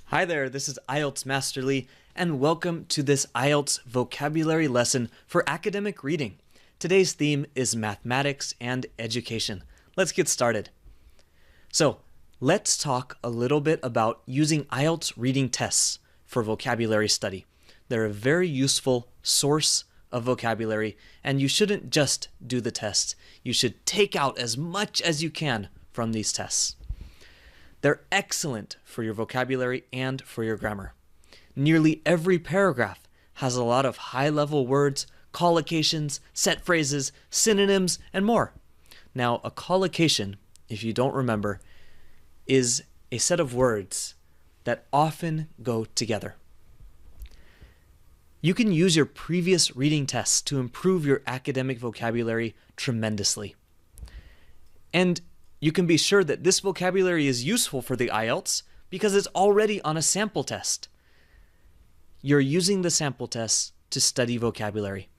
Hi there, this is IELTS Masterly, and welcome to this IELTS vocabulary lesson for academic reading. Today's theme is mathematics and education. Let's get started. So, let's talk a little bit about using IELTS reading tests for vocabulary study. They're a very useful source of vocabulary, and you shouldn't just do the tests. You should take out as much as you can from these tests. They're excellent for your vocabulary and for your grammar. Nearly every paragraph has a lot of high-level words, collocations, set phrases, synonyms, and more. Now, a collocation, if you don't remember, is a set of words that often go together. You can use your previous reading tests to improve your academic vocabulary tremendously. And you can be sure that this vocabulary is useful for the IELTS because it's already on a sample test. You're using the sample tests to study vocabulary.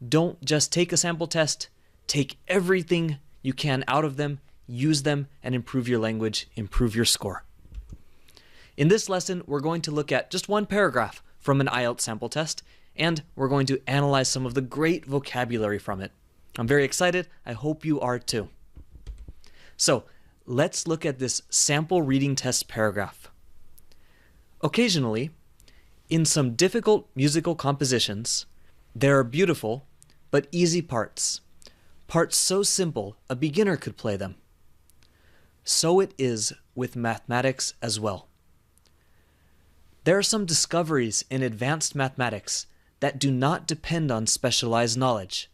Don't just take a sample test, take everything you can out of them, use them, and improve your language, improve your score. In this lesson, we're going to look at just one paragraph from an IELTS sample test, and we're going to analyze some of the great vocabulary from it. I'm very excited. I hope you are too. So, let's look at this sample reading test paragraph. Occasionally, in some difficult musical compositions, there are beautiful but easy parts. Parts so simple a beginner could play them. So it is with mathematics as well. There are some discoveries in advanced mathematics that do not depend on specialized knowledge,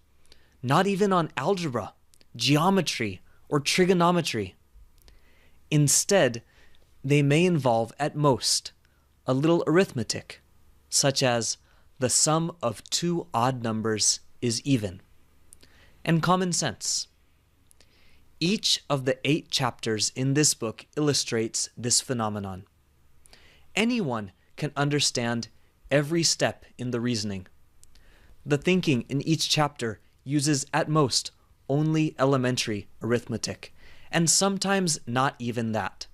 not even on algebra, geometry, or trigonometry. Instead, they may involve at most a little arithmetic, such as the sum of two odd numbers is even, and common sense. Each of the 8 chapters in this book illustrates this phenomenon. Anyone can understand every step in the reasoning. The thinking in each chapter uses at most only elementary arithmetic, and sometimes not even that.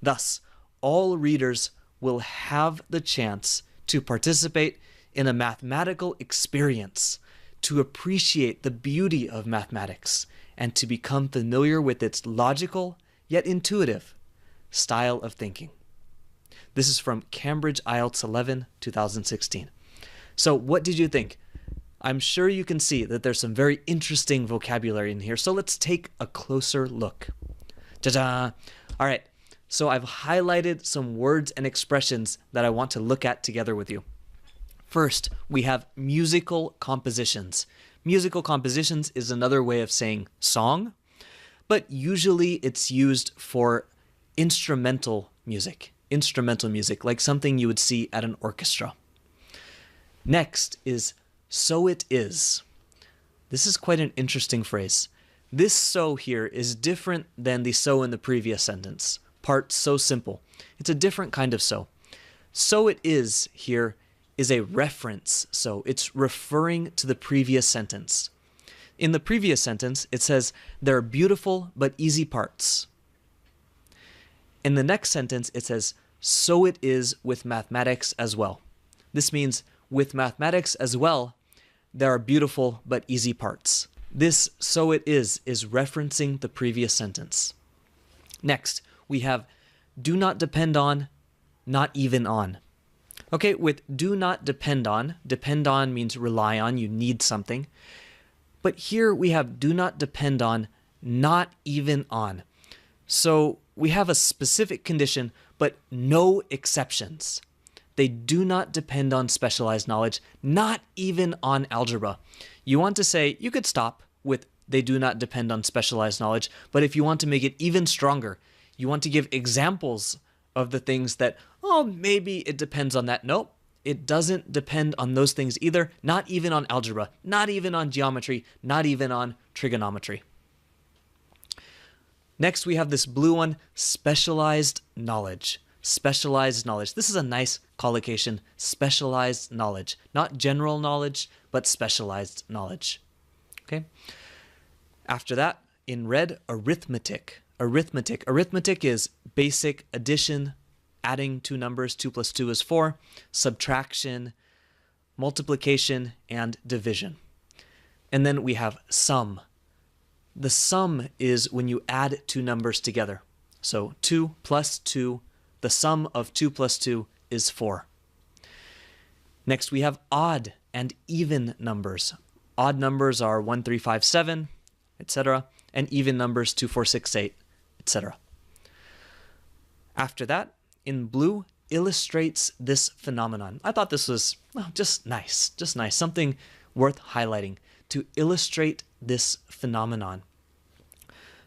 Thus, all readers will have the chance to participate in a mathematical experience, to appreciate the beauty of mathematics, and to become familiar with its logical, yet intuitive, style of thinking. This is from Cambridge IELTS 11, 2016. So what did you think? I'm sure you can see that there's some very interesting vocabulary in here, so let's take a closer look. Ta-da! All right, so I've highlighted some words and expressions that I want to look at together with you. First, we have musical compositions. Musical compositions is another way of saying song, but usually it's used for instrumental music, like something you would see at an orchestra. Next is so it is. This is quite an interesting phrase. This so here is different than the so in the previous sentence. Part so simple. It's a different kind of so. So it is here is a reference so. It's referring to the previous sentence. In the previous sentence, it says there are beautiful but easy parts. In the next sentence, it says so it is with mathematics as well. This means with mathematics as well, there are beautiful but easy parts. This so it is referencing the previous sentence. Next, we have do not depend on, not even on. Okay, with do not depend on means rely on, you need something. But here we have do not depend on, not even on. So we have a specific condition, but no exceptions. They do not depend on specialized knowledge, not even on algebra. You want to say, you could stop with they do not depend on specialized knowledge, but if you want to make it even stronger, you want to give examples of the things that, oh, maybe it depends on that. Nope, it doesn't depend on those things either, not even on algebra, not even on geometry, not even on trigonometry. Next, we have this blue one, specialized knowledge. Specialized knowledge. This is a nice collocation, specialized knowledge. Not general knowledge, but specialized knowledge. Okay. After that, in red, arithmetic. Arithmetic is basic addition, adding two numbers, 2 plus 2 is 4, subtraction, multiplication, and division. And then we have sum. The sum is when you add two numbers together. So 2 plus 2, the sum of 2 plus 2 is 4. Next, we have odd and even numbers. Odd numbers are 1, 3, 5, 7, etc., and even numbers 2, 4, 6, 8, etc. After that, in blue, illustrates this phenomenon. I thought this was just nice, something worth highlighting to illustrate this phenomenon.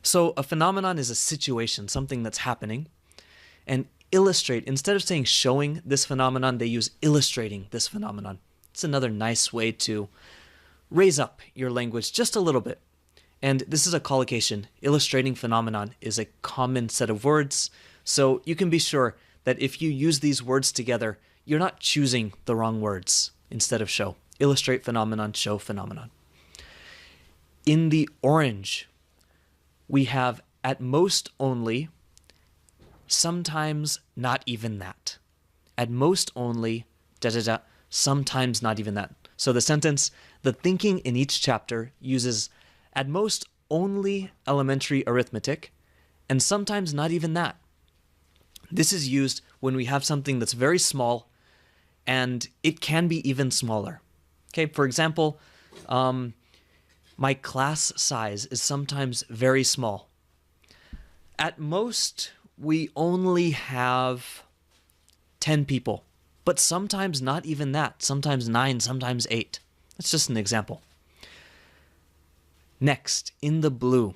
So a phenomenon is a situation, something that's happening, and illustrate, instead of saying showing this phenomenon, they use illustrating this phenomenon. It's another nice way to raise up your language just a little bit. And this is a collocation. Illustrating phenomenon is a common set of words, so you can be sure that if you use these words together, you're not choosing the wrong words instead of show. Illustrate phenomenon, show phenomenon. In the orange, we have at most only, sometimes not even that. At most only, sometimes not even that. So the sentence, the thinking in each chapter uses at most only elementary arithmetic, and sometimes not even that. This is used when we have something that's very small, and it can be even smaller. Okay, for example, my class size is sometimes very small. At most, we only have 10 people, but sometimes not even that, sometimes 9, sometimes 8. That's just an example. Next, in the blue,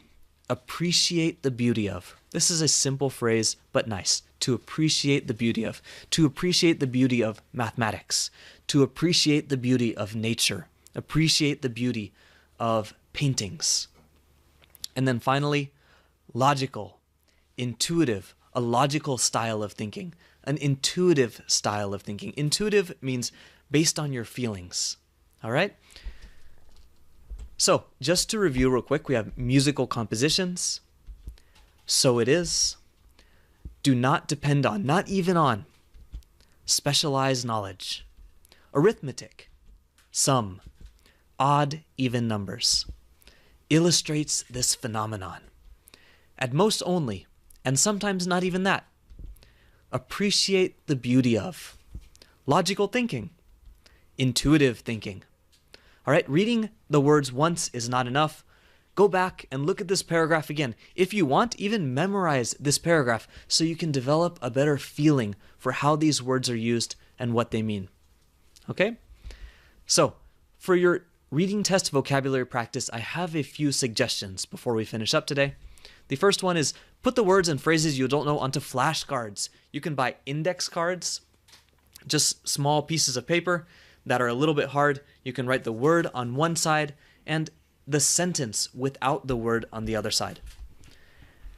appreciate the beauty of. This is a simple phrase, but nice. To appreciate the beauty of. To appreciate the beauty of mathematics. To appreciate the beauty of nature. Appreciate the beauty of paintings. And then finally, logical, intuitive, a logical style of thinking, an intuitive style of thinking. Intuitive means based on your feelings. All right? So, just to review real quick, we have musical compositions. So it is. Do not depend on, not even on. Specialized knowledge. Arithmetic. Sum. Odd, even numbers. Illustrates this phenomenon. At most only, and sometimes not even that. Appreciate the beauty of. Logical thinking. Intuitive thinking. All right, reading the words once is not enough. Go back and look at this paragraph again. If you want, even memorize this paragraph so you can develop a better feeling for how these words are used and what they mean. Okay? So, for your reading test vocabulary practice, I have a few suggestions before we finish up today. The first one is put the words and phrases you don't know onto flashcards. You can buy index cards, just small pieces of paper that are a little bit hard. You can write the word on one side and the sentence without the word on the other side.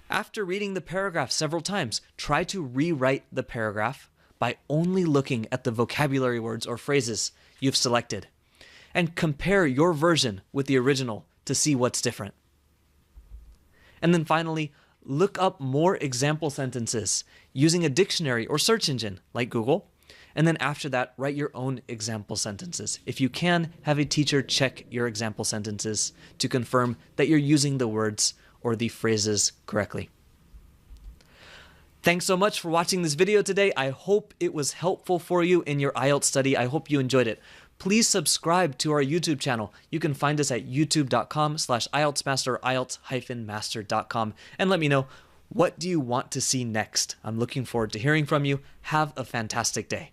After reading the paragraph several times, try to rewrite the paragraph by only looking at the vocabulary words or phrases you've selected, and compare your version with the original to see what's different. And then finally, look up more example sentences using a dictionary or search engine like Google. And then after that, write your own example sentences. If you can, have a teacher check your example sentences to confirm that you're using the words or the phrases correctly. Thanks so much for watching this video today. I hope it was helpful for you in your IELTS study. I hope you enjoyed it. Please subscribe to our YouTube channel. You can find us at youtube.com/IELTSmaster or IELTS-master.com, and let me know, what do you want to see next? I'm looking forward to hearing from you. Have a fantastic day.